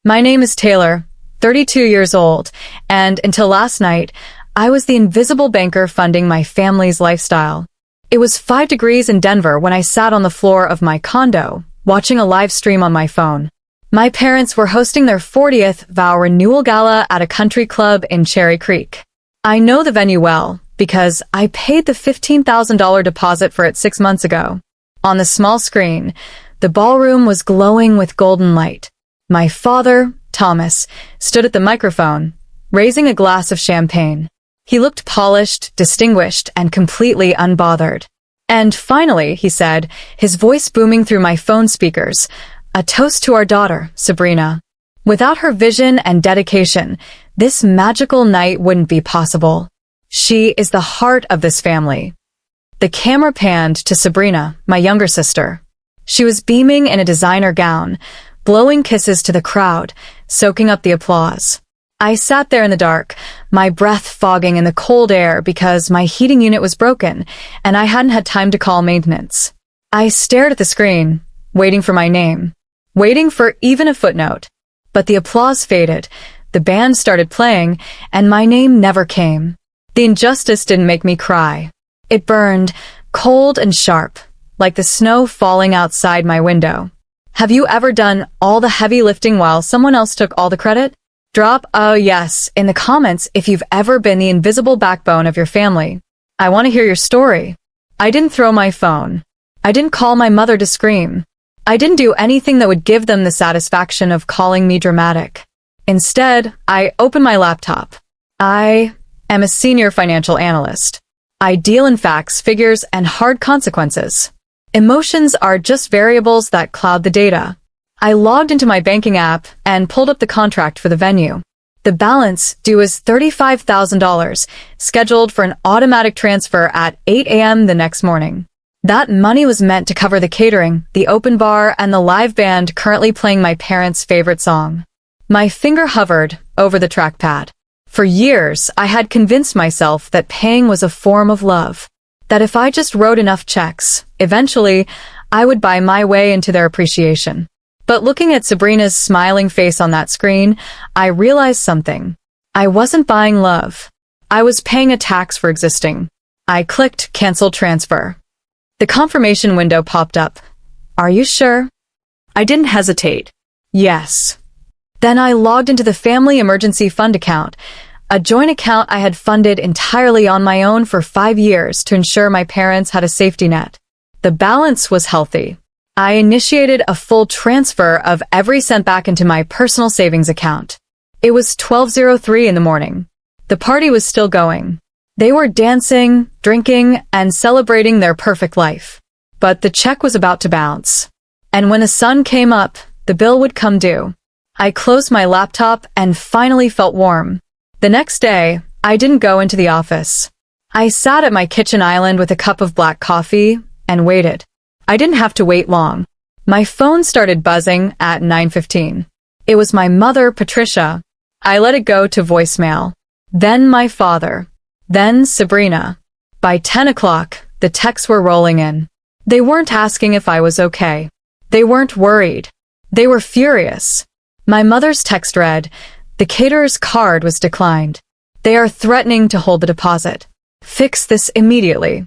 My name is Taylor, 32 years old, and until last night, I was the invisible banker funding my family's lifestyle. It was 5 degrees in Denver when I sat on the floor of my condo, watching a live stream on my phone. My parents were hosting their 40th vow renewal gala at a country club in Cherry Creek. I know the venue well, because I paid the $15,000 deposit for it 6 months ago. On the small screen, the ballroom was glowing with golden light. My father, Thomas, stood at the microphone, raising a glass of champagne. He looked polished, distinguished, and completely unbothered. And finally, he said, his voice booming through my phone speakers, a toast to our daughter, Sabrina. Without her vision and dedication, this magical night wouldn't be possible. She is the heart of this family. The camera panned to Sabrina, my younger sister. She was beaming in a designer gown, blowing kisses to the crowd, soaking up the applause. I sat there in the dark, my breath fogging in the cold air because my heating unit was broken, and I hadn't had time to call maintenance. I stared at the screen, waiting for my name, waiting for even a footnote. But the applause faded, the band started playing, and my name never came. The injustice didn't make me cry. It burned, cold and sharp, like the snow falling outside my window. Have you ever done all the heavy lifting while someone else took all the credit? Drop "oh yes" in the comments if you've ever been the invisible backbone of your family. I want to hear your story. I didn't throw my phone. I didn't call my mother to scream. I didn't do anything that would give them the satisfaction of calling me dramatic. Instead, I opened my laptop. I am a senior financial analyst. I deal in facts, figures, and hard consequences. Emotions are just variables that cloud the data. I logged into my banking app and pulled up the contract for the venue. The balance due is $35,000, scheduled for an automatic transfer at 8 a.m. the next morning. That money was meant to cover the catering, the open bar, and the live band currently playing my parents' favorite song. My finger hovered over the trackpad. For years, I had convinced myself that paying was a form of love. That if I just wrote enough checks, eventually, I would buy my way into their appreciation. But looking at Sabrina's smiling face on that screen, I realized something. I wasn't buying love. I was paying a tax for existing. I clicked Cancel Transfer. The confirmation window popped up. Are you sure? I didn't hesitate. Yes. Then I logged into the Family Emergency Fund account, a joint account I had funded entirely on my own for 5 years to ensure my parents had a safety net. The balance was healthy. I initiated a full transfer of every cent back into my personal savings account. It was 12:03 in the morning. The party was still going. They were dancing, drinking, and celebrating their perfect life. But the check was about to bounce. And when the sun came up, the bill would come due. I closed my laptop and finally felt warm. The next day, I didn't go into the office. I sat at my kitchen island with a cup of black coffee and waited. I didn't have to wait long. My phone started buzzing at 9:15. It was my mother, Patricia. I let it go to voicemail. Then my father. Then Sabrina. By 10 o'clock, the texts were rolling in. They weren't asking if I was okay. They weren't worried. They were furious. My mother's text read, "The caterer's card was declined. They are threatening to hold the deposit. Fix this immediately."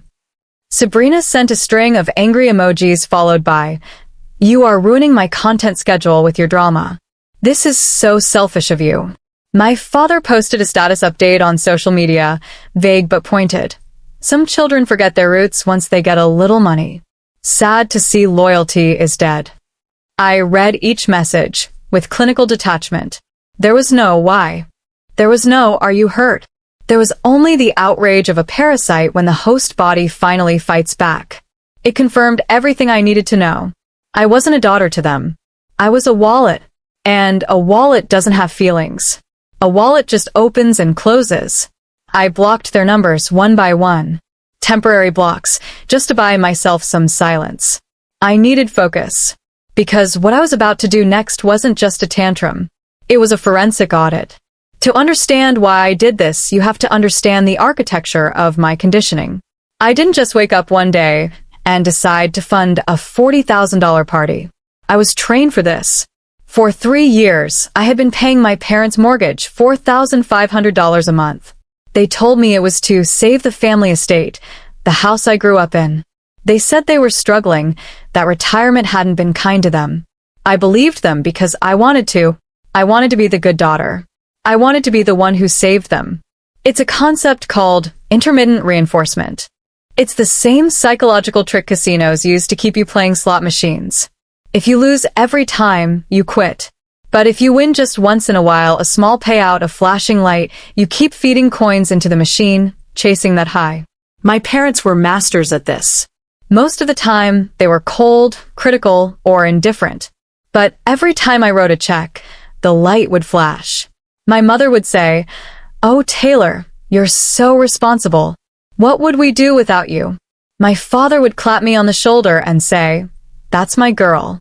Sabrina sent a string of angry emojis followed by, "You are ruining my content schedule with your drama. This is so selfish of you." My father posted a status update on social media, vague but pointed. Some children forget their roots once they get a little money. Sad to see loyalty is dead. I read each message with clinical detachment. There was no "why?" There was no "are you hurt?" There was only the outrage of a parasite when the host body finally fights back. It confirmed everything I needed to know. I wasn't a daughter to them. I was a wallet. And a wallet doesn't have feelings. A wallet just opens and closes. I blocked their numbers one by one. Temporary blocks, just to buy myself some silence. I needed focus. Because what I was about to do next wasn't just a tantrum. It was a forensic audit. To understand why I did this, you have to understand the architecture of my conditioning. I didn't just wake up one day and decide to fund a $40,000 party. I was trained for this. For 3 years, I had been paying my parents' mortgage $4,500 a month. They told me it was to save the family estate, the house I grew up in. They said they were struggling, that retirement hadn't been kind to them. I believed them because I wanted to. I wanted to be the good daughter. I wanted to be the one who saved them. It's a concept called intermittent reinforcement. It's the same psychological trick casinos use to keep you playing slot machines. If you lose every time, you quit. But if you win just once in a while, a small payout, a flashing light, you keep feeding coins into the machine, chasing that high. My parents were masters at this. Most of the time, they were cold, critical, or indifferent. But every time I wrote a check, the light would flash. My mother would say, "Oh, Taylor, you're so responsible. What would we do without you?" My father would clap me on the shoulder and say, "That's my girl."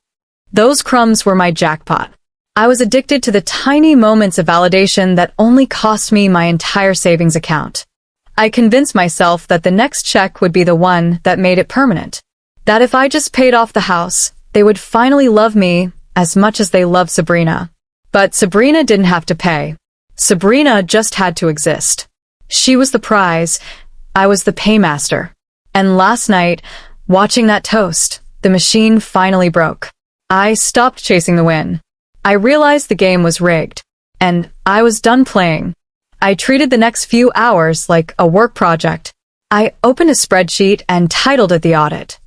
Those crumbs were my jackpot. I was addicted to the tiny moments of validation that only cost me my entire savings account. I convinced myself that the next check would be the one that made it permanent. That if I just paid off the house, they would finally love me as much as they loved Sabrina. But Sabrina didn't have to pay. Sabrina just had to exist. She was the prize. I was the paymaster. And last night, watching that toast, the machine finally broke. I stopped chasing the win. I realized the game was rigged, and I was done playing. I treated the next few hours like a work project. I opened a spreadsheet and titled it the audit.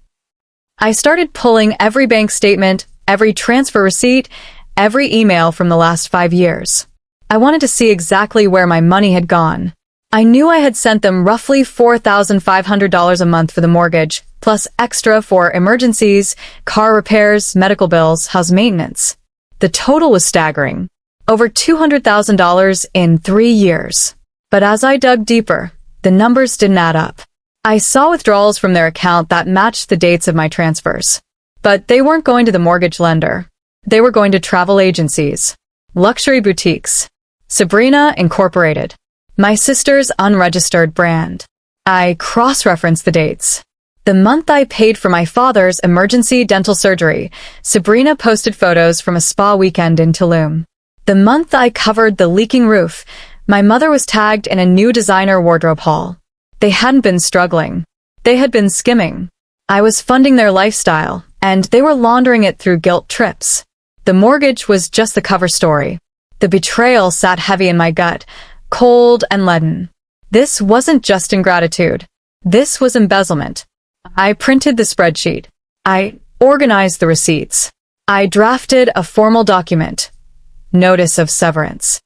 I started pulling every bank statement, every transfer receipt, every email from the last 5 years. I wanted to see exactly where my money had gone. I knew I had sent them roughly $4,500 a month for the mortgage, plus extra for emergencies, car repairs, medical bills, house maintenance. The total was staggering. Over $200,000 in 3 years. But as I dug deeper, the numbers didn't add up. I saw withdrawals from their account that matched the dates of my transfers. But they weren't going to the mortgage lender. They were going to travel agencies, luxury boutiques, Sabrina Incorporated, my sister's unregistered brand. I cross-referenced the dates. The month I paid for my father's emergency dental surgery, Sabrina posted photos from a spa weekend in Tulum. The month I covered the leaking roof, my mother was tagged in a new designer wardrobe haul. They hadn't been struggling. They had been skimming. I was funding their lifestyle, and they were laundering it through guilt trips. The mortgage was just the cover story. The betrayal sat heavy in my gut, cold and leaden. This wasn't just ingratitude. This was embezzlement. I printed the spreadsheet. I organized the receipts. I drafted a formal document. Notice of severance.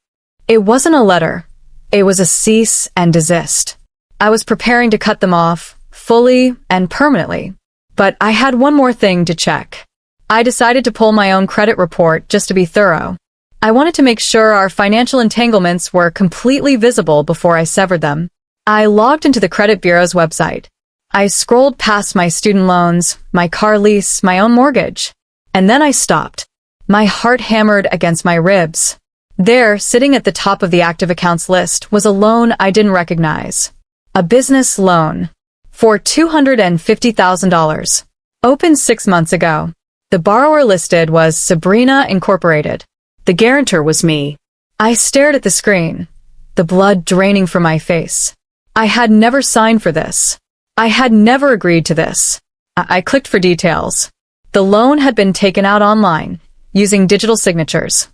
It wasn't a letter. It was a cease and desist. I was preparing to cut them off, fully and permanently. But I had one more thing to check. I decided to pull my own credit report just to be thorough. I wanted to make sure our financial entanglements were completely visible before I severed them. I logged into the credit bureau's website. I scrolled past my student loans, my car lease, my own mortgage. And then I stopped. My heart hammered against my ribs. There, sitting at the top of the active accounts list, was a loan I didn't recognize. A business loan. For $250,000. Opened 6 months ago. The borrower listed was Sabrina Incorporated. The guarantor was me. I stared at the screen, the blood draining from my face. I had never signed for this. I had never agreed to this. I clicked for details. The loan had been taken out online, using digital signatures.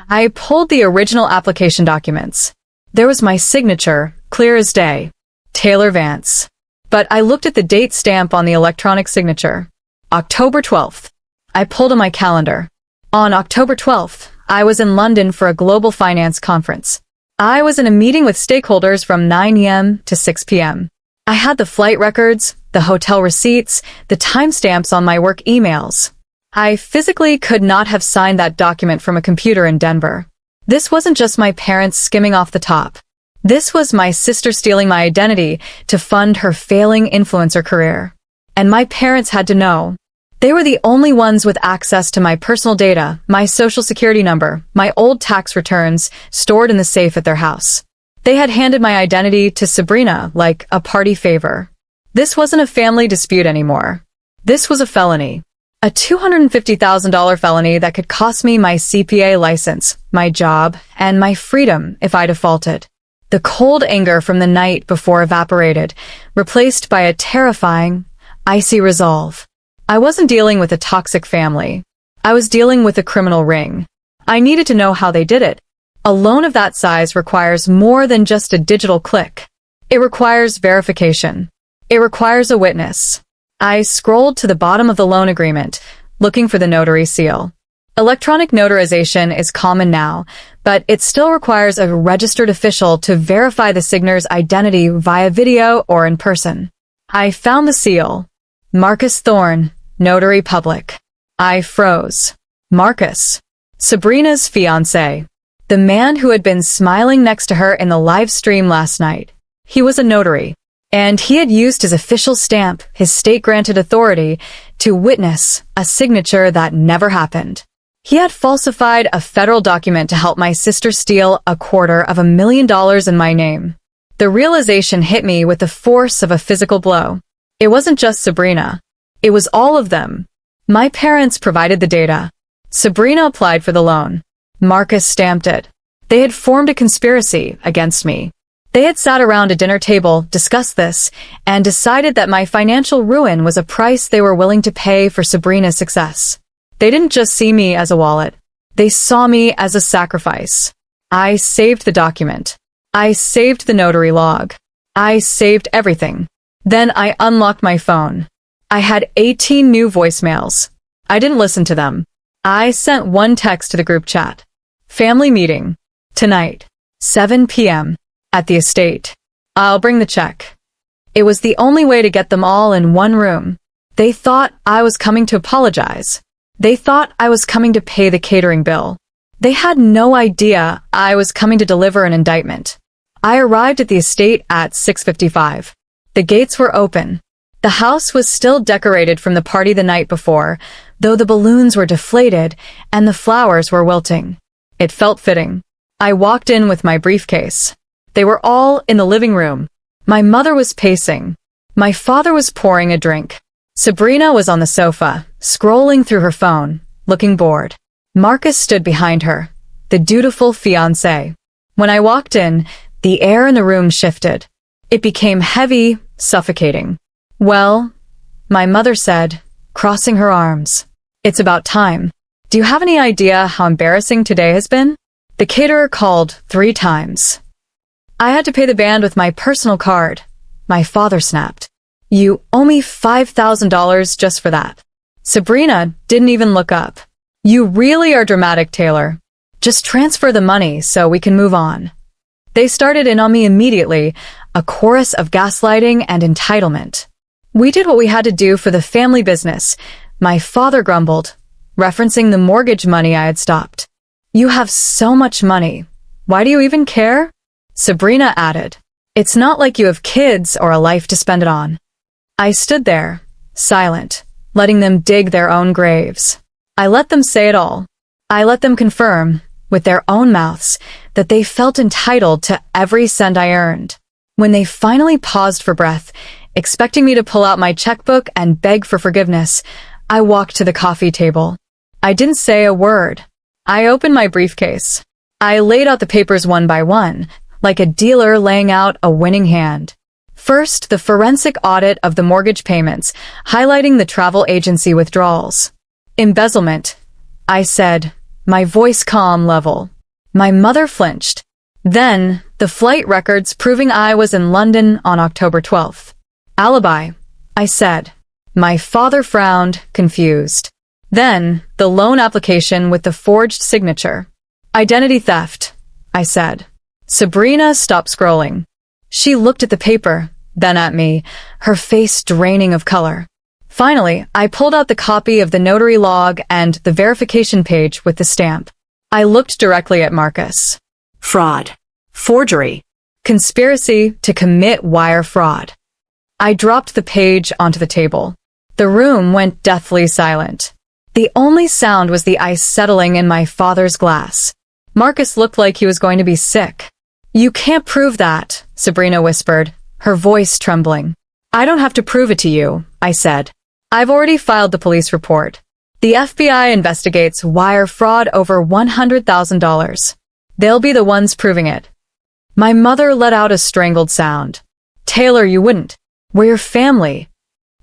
I pulled the original application documents. There was my signature, clear as day. Taylor Vance. But I looked at the date stamp on the electronic signature. October 12th. I pulled on my calendar. On October 12th, I was in London for a global finance conference. I was in a meeting with stakeholders from 9 a.m. to 6 p.m. I had the flight records, the hotel receipts, the timestamps on my work emails. I physically could not have signed that document from a computer in Denver. This wasn't just my parents skimming off the top. This was my sister stealing my identity to fund her failing influencer career. And my parents had to know. They were the only ones with access to my personal data, my social security number, my old tax returns stored in the safe at their house. They had handed my identity to Sabrina like a party favor. This wasn't a family dispute anymore. This was a felony. A $250,000 felony that could cost me my CPA license, my job, and my freedom if I defaulted. The cold anger from the night before evaporated, replaced by a terrifying, icy resolve. I wasn't dealing with a toxic family. I was dealing with a criminal ring. I needed to know how they did it. A loan of that size requires more than just a digital click. It requires verification. It requires a witness. I scrolled to the bottom of the loan agreement, looking for the notary seal. Electronic notarization is common now, but it still requires a registered official to verify the signer's identity via video or in person. I found the seal. Marcus Thorne, Notary Public. I froze. Marcus. Sabrina's fiancé. The man who had been smiling next to her in the live stream last night. He was a notary. And he had used his official stamp, his state-granted authority, to witness a signature that never happened. He had falsified a federal document to help my sister steal $250,000 in my name. The realization hit me with the force of a physical blow. It wasn't just Sabrina. It was all of them. My parents provided the data. Sabrina applied for the loan. Marcus stamped it. They had formed a conspiracy against me. They had sat around a dinner table, discussed this, and decided that my financial ruin was a price they were willing to pay for Sabrina's success. They didn't just see me as a wallet. They saw me as a sacrifice. I saved the document. I saved the notary log. I saved everything. Then I unlocked my phone. I had 18 new voicemails. I didn't listen to them. I sent one text to the group chat. Family meeting. Tonight. 7 p.m. At the estate. I'll bring the check. It was the only way to get them all in one room. They thought I was coming to apologize. They thought I was coming to pay the catering bill. They had no idea I was coming to deliver an indictment. I arrived at the estate at 6:55. The gates were open. The house was still decorated from the party the night before, though the balloons were deflated and the flowers were wilting. It felt fitting. I walked in with my briefcase. They were all in the living room. My mother was pacing. My father was pouring a drink. Sabrina was on the sofa, scrolling through her phone, looking bored. Marcus stood behind her, the dutiful fiancé. When I walked in, the air in the room shifted. It became heavy, suffocating. Well, my mother said, crossing her arms. It's about time. Do you have any idea how embarrassing today has been? The caterer called 3 times. I had to pay the band with my personal card. My father snapped. You owe me $5,000 just for that. Sabrina didn't even look up. You really are dramatic, Taylor. Just transfer the money so we can move on. They started in on me immediately, a chorus of gaslighting and entitlement. We did what we had to do for the family business, my father grumbled, referencing the mortgage money I had stopped. You have so much money. Why do you even care? Sabrina added. It's not like you have kids or a life to spend it on. I stood there, silent, letting them dig their own graves. I let them say it all. I let them confirm, with their own mouths, that they felt entitled to every cent I earned. When they finally paused for breath, expecting me to pull out my checkbook and beg for forgiveness, I walked to the coffee table. I didn't say a word. I opened my briefcase. I laid out the papers one by one, like a dealer laying out a winning hand. First, the forensic audit of the mortgage payments, highlighting the travel agency withdrawals. Embezzlement, I said, my voice calm level. My mother flinched. Then, the flight records proving I was in London on October 12th. Alibi, I said. My father frowned, confused. Then, the loan application with the forged signature. Identity theft, I said. Sabrina stopped scrolling. She looked at the paper, then at me, her face draining of color. Finally, I pulled out the copy of the notary log and the verification page with the stamp. I looked directly at Marcus. Fraud. Forgery. Conspiracy to commit wire fraud. I dropped the page onto the table. The room went deathly silent. The only sound was the ice settling in my father's glass. Marcus looked like he was going to be sick. You can't prove that, Sabrina whispered, her voice trembling. I don't have to prove it to you, I said. I've already filed the police report. The FBI investigates wire fraud over $100,000. They'll be the ones proving it. My mother let out a strangled sound. Taylor, you wouldn't. We're your family.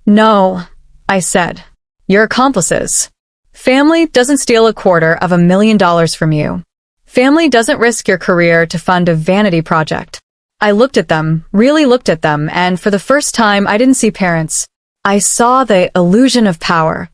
No, I said. Your accomplices. Family doesn't steal $250,000 from you. Family doesn't risk your career to fund a vanity project. I looked at them, really looked at them, and for the first time I didn't see parents. I saw the illusion of power.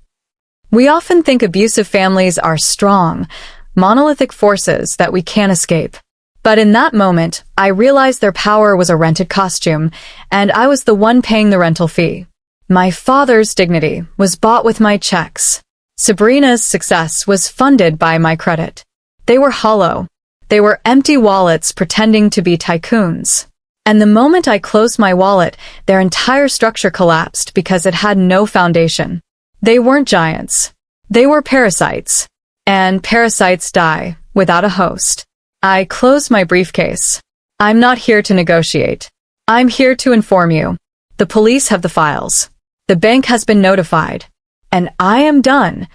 We often think abusive families are strong, monolithic forces that we can't escape. But in that moment, I realized their power was a rented costume, and I was the one paying the rental fee. My father's dignity was bought with my checks. Sabrina's success was funded by my credit. They were hollow. They were empty wallets pretending to be tycoons. And the moment I closed my wallet, their entire structure collapsed because it had no foundation. They weren't giants. They were parasites. And parasites die without a host. I closed my briefcase. I'm not here to negotiate. I'm here to inform you. The police have the files. The bank has been notified. And I am done.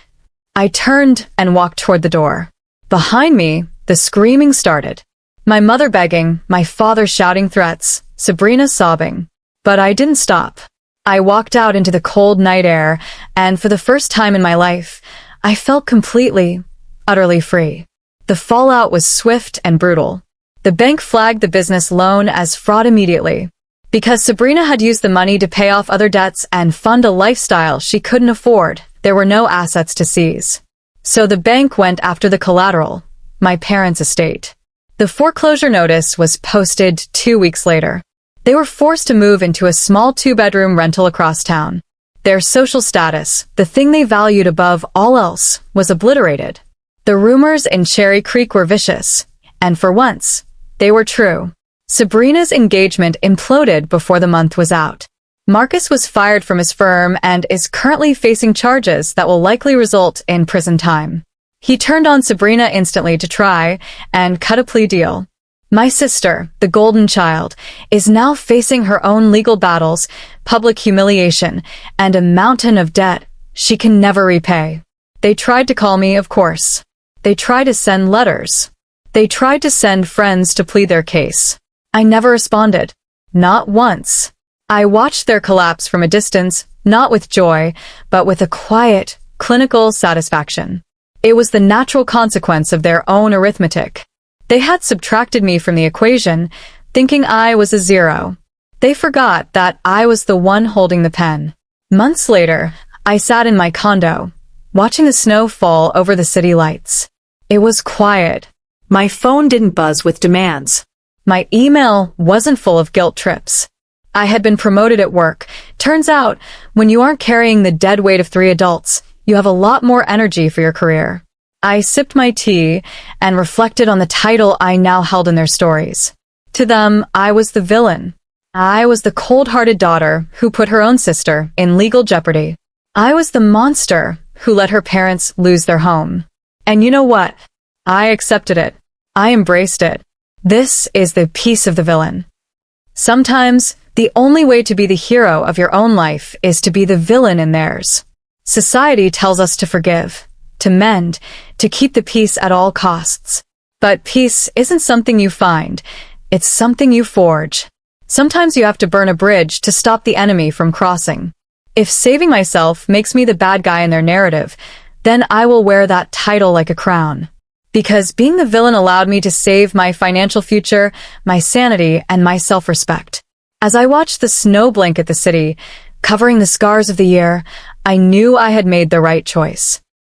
I turned and walked toward the door. Behind me, the screaming started. My mother begging, my father shouting threats, Sabrina sobbing. But I didn't stop. I walked out into the cold night air, and for the first time in my life, I felt completely, utterly free. The fallout was swift and brutal. The bank flagged the business loan as fraud immediately, because Sabrina had used the money to pay off other debts and fund a lifestyle she couldn't afford. There were no assets to seize. So the bank went after the collateral, my parents' estate. The foreclosure notice was posted 2 weeks later. They were forced to move into a small 2-bedroom rental across town. Their social status, the thing they valued above all else, was obliterated. The rumors in Cherry Creek were vicious, and for once, they were true. Sabrina's engagement imploded before the month was out. Marcus was fired from his firm and is currently facing charges that will likely result in prison time. He turned on Sabrina instantly to try and cut a plea deal. My sister, the golden child, is now facing her own legal battles, public humiliation, and a mountain of debt she can never repay. They tried to call me, of course. They tried to send letters. They tried to send friends to plead their case. I never responded. Not once. I watched their collapse from a distance, not with joy, but with a quiet, clinical satisfaction. It was the natural consequence of their own arithmetic. They had subtracted me from the equation, thinking I was a zero. They forgot that I was the one holding the pen. Months later, I sat in my condo, watching the snow fall over the city lights. It was quiet. My phone didn't buzz with demands. My email wasn't full of guilt trips. I had been promoted at work. Turns out, when you aren't carrying the dead weight of 3 adults, you have a lot more energy for your career. I sipped my tea and reflected on the title I now held in their stories. To them, I was the villain. I was the cold-hearted daughter who put her own sister in legal jeopardy. I was the monster who let her parents lose their home. And you know what? I accepted it. I embraced it. This is the piece of the villain. Sometimes, the only way to be the hero of your own life is to be the villain in theirs. Society tells us to forgive, to mend, to keep the peace at all costs. But peace isn't something you find, it's something you forge. Sometimes you have to burn a bridge to stop the enemy from crossing. If saving myself makes me the bad guy in their narrative, then I will wear that title like a crown. Because being the villain allowed me to save my financial future, my sanity, and my self-respect. As I watched the snow blanket the city, covering the scars of the year, I knew I had made the right choice.